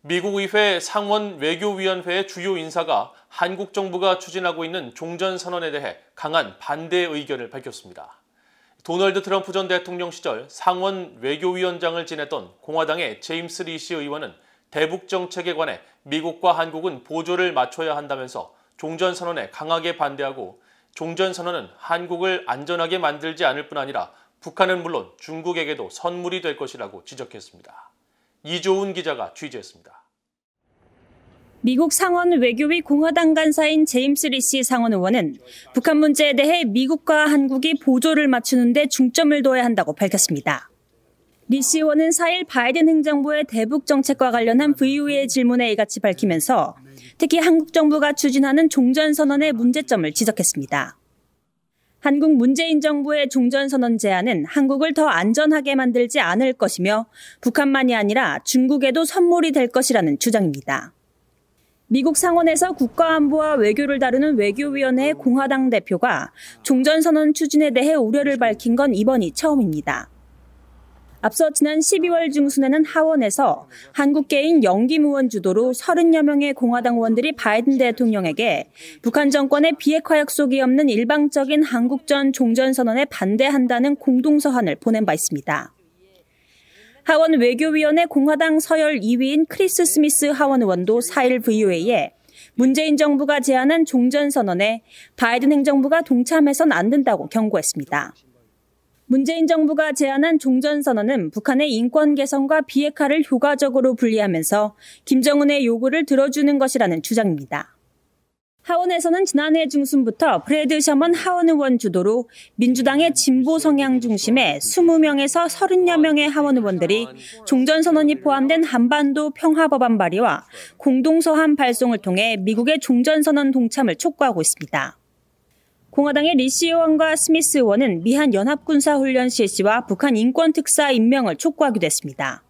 미국 의회 상원 외교위원회의 주요 인사가 한국 정부가 추진하고 있는 종전선언에 대해 강한 반대 의견을 밝혔습니다. 도널드 트럼프 전 대통령 시절 상원 외교위원장을 지냈던 공화당의 제임스 리시 의원은 대북 정책에 관해 미국과 한국은 보조를 맞춰야 한다면서 종전선언에 강하게 반대하고 종전선언은 한국을 안전하게 만들지 않을 뿐 아니라 북한은 물론 중국에게도 선물이 될 것이라고 지적했습니다. 이조은 기자가 취재했습니다. 미국 상원 외교위 공화당 간사인 제임스 리시 상원 의원은 북한 문제에 대해 미국과 한국이 보조를 맞추는 데 중점을 둬야 한다고 밝혔습니다. 리시 의원은 4일 바이든 행정부의 대북 정책과 관련한 VOA의 질문에 이같이 밝히면서 특히 한국 정부가 추진하는 종전선언의 문제점을 지적했습니다. 한국 문재인 정부의 종전선언 제안은 한국을 더 안전하게 만들지 않을 것이며 북한만이 아니라 중국에도 선물이 될 것이라는 주장입니다. 미국 상원에서 국가안보와 외교를 다루는 외교위원회의 공화당 대표가 종전선언 추진에 대해 우려를 밝힌 건 이번이 처음입니다. 앞서 지난 12월 중순에는 하원에서 한국계인 영김 의원 주도로 30여 명의 공화당 의원들이 바이든 대통령에게 북한 정권의 비핵화 약속이 없는 일방적인 한국전 종전선언에 반대한다는 공동서한을 보낸 바 있습니다. 하원 외교위원회 공화당 서열 2위인 크리스 스미스 하원 의원도 4일 VOA에 문재인 정부가 제안한 종전선언에 바이든 행정부가 동참해선 안 된다고 경고했습니다. 문재인 정부가 제안한 종전선언은 북한의 인권 개선과 비핵화를 효과적으로 분리하면서 김정은의 요구를 들어주는 것이라는 주장입니다. 하원에서는 지난해 중순부터 브래드 셔먼 하원 의원 주도로 민주당의 진보 성향 중심의 20명에서 30여 명의 하원 의원들이 종전선언이 포함된 한반도 평화법안 발의와 공동서한 발송을 통해 미국의 종전선언 동참을 촉구하고 있습니다. 공화당의 리시 의원과 스미스 의원은 미한 연합군사훈련 실시와 북한 인권특사 임명을 촉구하기도 했습니다.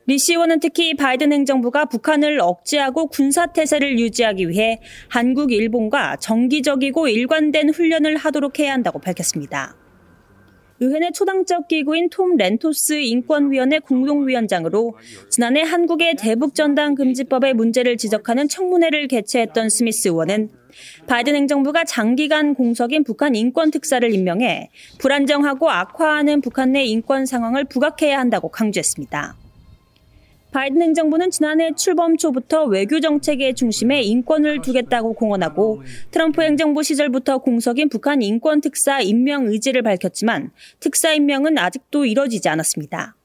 리시 의원은 특히 바이든 행정부가 북한을 억제하고 군사태세를 유지하기 위해 한국, 일본과 정기적이고 일관된 훈련을 하도록 해야 한다고 밝혔습니다. 의회 내 초당적 기구인 톰 렌토스 인권위원회 공동위원장으로 지난해 한국의 대북전단 금지법의 문제를 지적하는 청문회를 개최했던 스미스 의원은 바이든 행정부가 장기간 공석인 북한 인권특사를 임명해 불안정하고 악화하는 북한 내 인권 상황을 부각해야 한다고 강조했습니다. 바이든 행정부는 지난해 출범 초부터 외교 정책의 중심에 인권을 두겠다고 공언하고 트럼프 행정부 시절부터 공석인 북한 인권특사 임명 의지를 밝혔지만 특사 임명은 아직도 이뤄지지 않았습니다.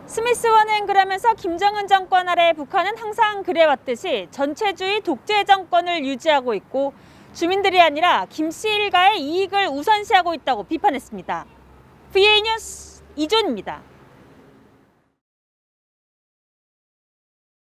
스미스 의원은 그러면서 김정은 정권 아래 북한은 항상 그래왔듯이 전체주의 독재 정권을 유지하고 있고 주민들이 아니라 김 씨 일가의 이익을 우선시하고 있다고 비판했습니다. VA 뉴스 이조은입니다.